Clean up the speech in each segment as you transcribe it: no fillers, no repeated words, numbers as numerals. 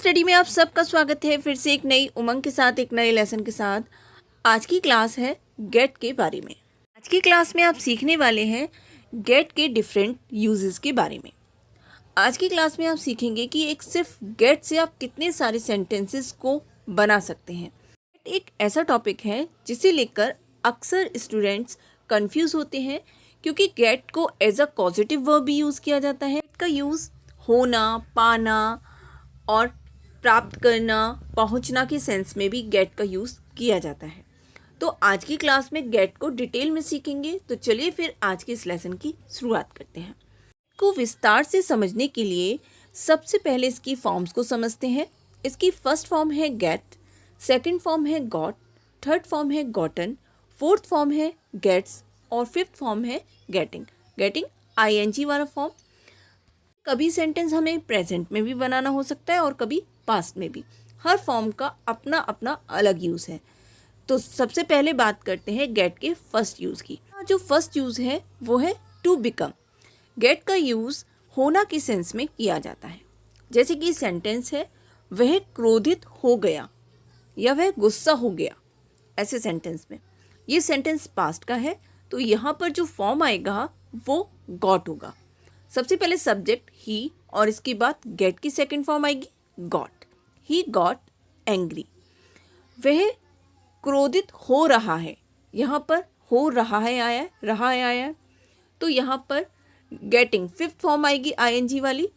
Study में आप सबका स्वागत है फिर से एक नई उमंग के साथ, एक नए लेसन के साथ। आज की क्लास है गेट के बारे में। आज की क्लास में आप सीखने वाले हैं गेट के डिफरेंट यूजेस के बारे में। आज की क्लास में आप सीखेंगे कि एक सिर्फ गेट से आप कितने सारे सेंटेंसेस को बना सकते हैं। गेट एक ऐसा टॉपिक है जिसे लेकर अक्सर स्टूडेंट्स कंफ्यूज होते हैं, क्योंकि गेट को एज अ पॉजिटिव वर्ब भी यूज़ किया जाता है। गेट का यूज़ होना, पाना और प्राप्त करना, पहुंचना के सेंस में भी गेट का यूज़ किया जाता है। तो आज की क्लास में गेट को डिटेल में सीखेंगे। तो चलिए फिर आज के इस लेसन की शुरुआत करते हैं। को विस्तार से समझने के लिए सबसे पहले इसकी फॉर्म्स को समझते हैं। इसकी फर्स्ट फॉर्म है गेट, सेकंड फॉर्म है गॉट, थर्ड फॉर्म है गॉटन, फोर्थ फॉर्म है गेट्स और फिफ्थ फॉर्म है गेटिंग। गेटिंग आईएनजी वाला फॉर्म। कभी सेंटेंस हमें प्रेजेंट में भी बनाना हो सकता है और कभी पास्ट में भी। हर फॉर्म का अपना अपना अलग यूज़ है। तो सबसे पहले बात करते हैं गेट के फर्स्ट यूज़ की। जो फर्स्ट यूज़ है वो है टू बिकम। गेट का यूज़ होना के सेंस में किया जाता है। जैसे कि सेंटेंस है वह क्रोधित हो गया या वह गुस्सा हो गया, ऐसे सेंटेंस में। ये सेंटेंस पास्ट का है, तो यहाँ पर जो फॉर्म आएगा वो गॉट होगा। सबसे पहले सब्जेक्ट ही और इसके बाद गेट की सेकंड फॉर्म आएगी गॉट। He got angry. वह क्रोधित हो रहा है, यहाँ पर हो रहा है आया, रहा है आया, तो यहाँ पर गेटिंग फिफ्थ फॉर्म आएगी आईएनजी वाली।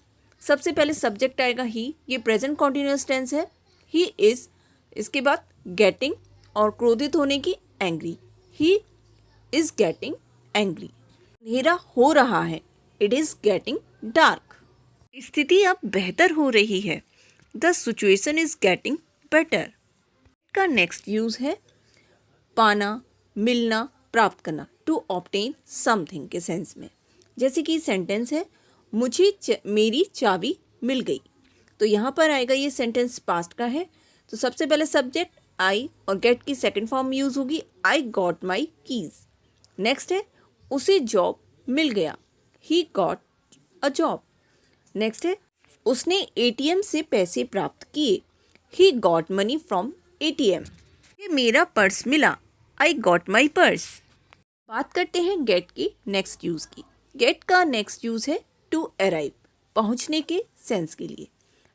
सबसे पहले सब्जेक्ट आएगा ही, ये प्रेजेंट कॉन्टिन्यूअस टेंस है। ही इज, इसके बाद गेटिंग और क्रोधित होने की angry. He is getting angry. अंधेरा हो रहा है, इट इज गेटिंग डार्क। स्थिति अब बेहतर हो रही है, the situation is getting better. का नेक्स्ट यूज है पाना, मिलना, प्राप्त करना, टू ऑब्टेन समथिंग के सेंस में। जैसे कि सेंटेंस है मुझे मेरी चाबी मिल गई, तो यहाँ पर आएगा, ये सेंटेंस पास्ट का है। तो सबसे पहले सब्जेक्ट आई और गेट की सेकंड फॉर्म यूज होगी I got my keys. Next है उसे जॉब मिल गया, he got a job. Next है उसने एटीएम से पैसे प्राप्त किए, he got money from ATM. ये मेरा पर्स मिला, आई गॉट माई पर्स। बात करते हैं गेट की नेक्स्ट यूज की। गेट का नेक्स्ट यूज है टू अराइव, पहुंचने के सेंस के लिए।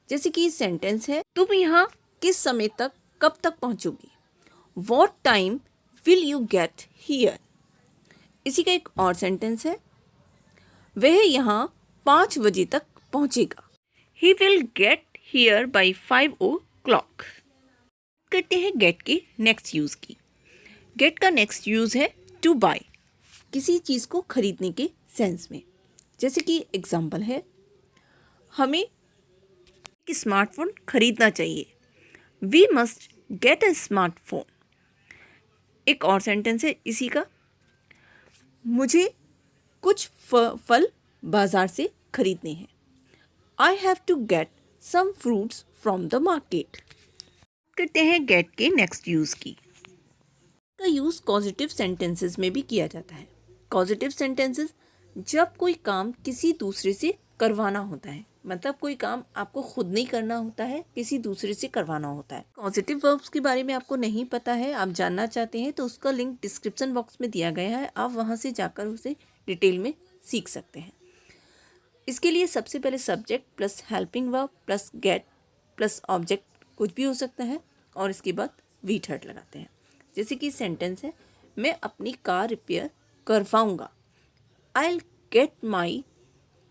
जैसे कि सेंटेंस है तुम यहाँ किस समय तक, कब तक पहुंचोगी, what time will you get here. इसी का एक और सेंटेंस है वह यहाँ 5 बजे तक पहुँचेगा, he will get here by 5 o'clock। करते हैं गेट के नेक्स्ट यूज़ की। गेट का नेक्स्ट यूज़ है टू बाय, किसी चीज़ को खरीदने के सेंस में। जैसे कि एग्जाम्पल है हमें एक स्मार्टफोन खरीदना चाहिए, we must get a smartphone. एक और सेंटेंस है इसी का, मुझे कुछ फल बाजार से खरीदने हैं, I have to get some fruits from the market. करते हैं गेट के नेक्स्ट यूज़ की। का यूज़ पॉजिटिव सेंटेंसेस में भी किया जाता है। पॉजिटिव सेंटेंसेस जब कोई काम किसी दूसरे से करवाना होता है, मतलब कोई काम आपको खुद नहीं करना होता है, किसी दूसरे से करवाना होता है। पॉजिटिव वर्ब्स के बारे में आपको नहीं पता है, आप जानना चाहते हैं, तो उसका लिंक डिस्क्रिप्शन बॉक्स में दिया गया है, आप वहाँ से जाकर उसे डिटेल में सीख सकते हैं। इसके लिए सबसे पहले subject plus helping verb plus gate plus object कुछ भी हो सकता है, और इसके बाद वी थर्ड लगाते हैं। जैसे कि सेंटेंस है मैं अपनी कार रिपेयर करवाऊँगा, I will get my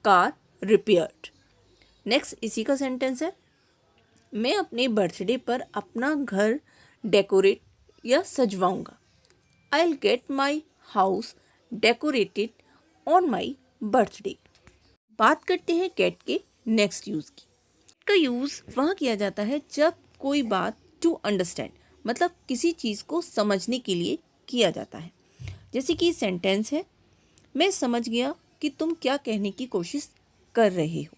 car repaired. Next इसी का सेंटेंस है मैं अपने बर्थडे पर अपना घर डेकोरेट या सजवाऊँगा, I will get my house decorated on my birthday. बात करते हैं गेट के नेक्स्ट यूज़ की। का यूज़ वहाँ किया जाता है जब कोई बात टू अंडरस्टैंड, मतलब किसी चीज़ को समझने के लिए किया जाता है। जैसे कि सेंटेंस है मैं समझ गया कि तुम क्या कहने की कोशिश कर रहे हो,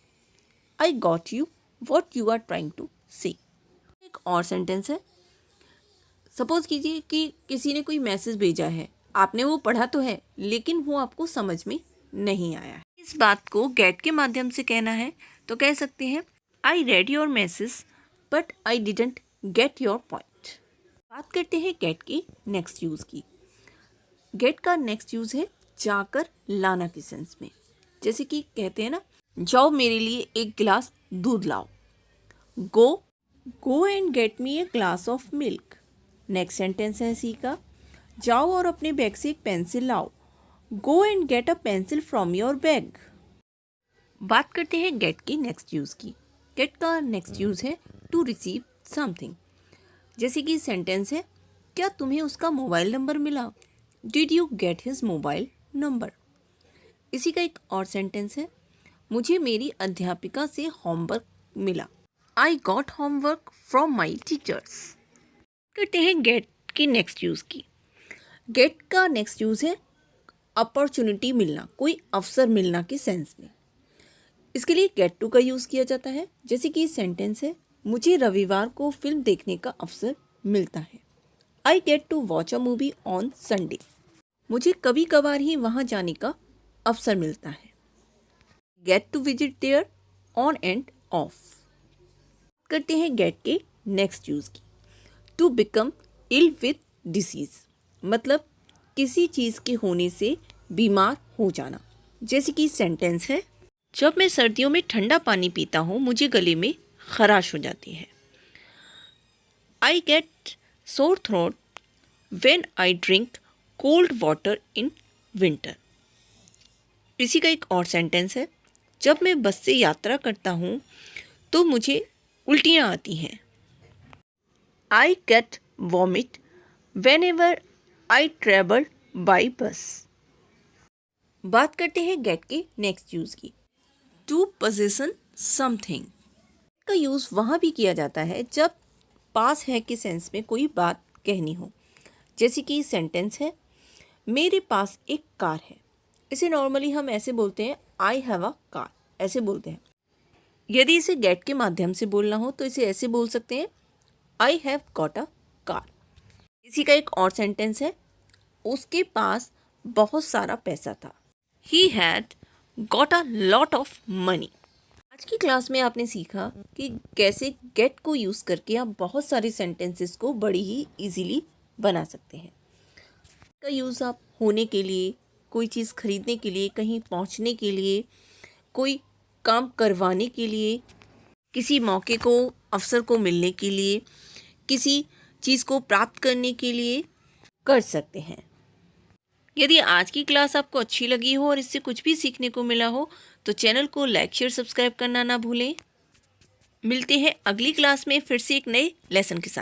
I got you what you are trying to say. एक और सेंटेंस है सपोज कीजिए कि किसी ने कोई मैसेज भेजा है, आपने वो पढ़ा तो है लेकिन वो आपको समझ में नहीं आया है। इस बात को गेट के माध्यम से कहना है तो कह सकते हैं I read your message but I didn't get your point. बात करते हैं गेट के नेक्स्ट यूज़ की। गेट का नेक्स्ट यूज़ है जाकर लाना के सेंस में। जैसे कि कहते हैं ना, जाओ मेरे लिए एक गिलास दूध लाओ। Go and get me a glass of milk. Next sentence है सी का, जाओ और अपने बैग से एक पेंसिल लाओ। Go and get a pencil from your bag. बात करते हैं गेट की नेक्स्ट यूज़ की। गेट का नेक्स्ट यूज़ है टू रिसीव समथिंग। जैसे कि सेंटेंस है, क्या तुम्हें उसका मोबाइल नंबर मिला? Did you get his mobile number. इसी का एक और सेंटेंस है, मुझे मेरी अध्यापिका से होमवर्क मिला। I got homework from my teachers. करते हैं गेट की नेक्स्ट यूज़ की। गेट का नेक्स्ट यूज़ है अपॉर्चुनिटी मिलना, कोई अवसर मिलना के सेंस में। इसके लिए गेट टू का यूज़ किया जाता है। जैसे कि सेंटेंस है, मुझे रविवार को फिल्म देखने का अवसर मिलता है। I get to watch a movie on Sunday. मुझे कभी कभार ही वहाँ जाने का अवसर मिलता है। Get to visit there on and off. करते हैं गेट के नेक्स्ट यूज़ की। To become ill with disease, मतलब किसी चीज़ के होने से बीमार हो जाना। जैसे कि सेंटेंस है, जब मैं सर्दियों में ठंडा पानी पीता हूँ मुझे गले में खराश हो जाती है। I gate sore throat when I drink cold water in winter. इसी का एक और सेंटेंस है, जब मैं बस से यात्रा करता हूँ तो मुझे उल्टियाँ आती हैं। I get vomit when ever I travel by bus. बात करते हैं गेट के नेक्स्ट यूज़ की। टू पोजेसन समथिंग का यूज़ वहाँ भी किया जाता है जब पास है के सेंस में कोई बात कहनी हो। जैसे कि सेंटेंस है, मेरे पास एक कार है। इसे नॉर्मली हम ऐसे बोलते हैं, आई हैव अ कार, ऐसे बोलते हैं। यदि इसे गेट के माध्यम से बोलना हो तो इसे ऐसे बोल सकते हैं, I have got a car. इसी का एक और सेंटेंस है, उसके पास बहुत सारा पैसा था। He had got a lot of money. आज की क्लास में आपने सीखा कि कैसे गेट को यूज़ करके आप बहुत सारे सेंटेंसेस को बड़ी ही इजीली बना सकते हैं। का यूज़ आप होने के लिए, कोई चीज़ खरीदने के लिए, कहीं पहुंचने के लिए, कोई काम करवाने के लिए, किसी मौके को, अवसर को मिलने के लिए, किसी चीज़ को प्राप्त करने के लिए कर सकते हैं। यदि आज की क्लास आपको अच्छी लगी हो और इससे कुछ भी सीखने को मिला हो तो चैनल को लाइक, शेयर, सब्सक्राइब करना ना भूलें। मिलते हैं अगली क्लास में फिर से एक नए लेसन के साथ।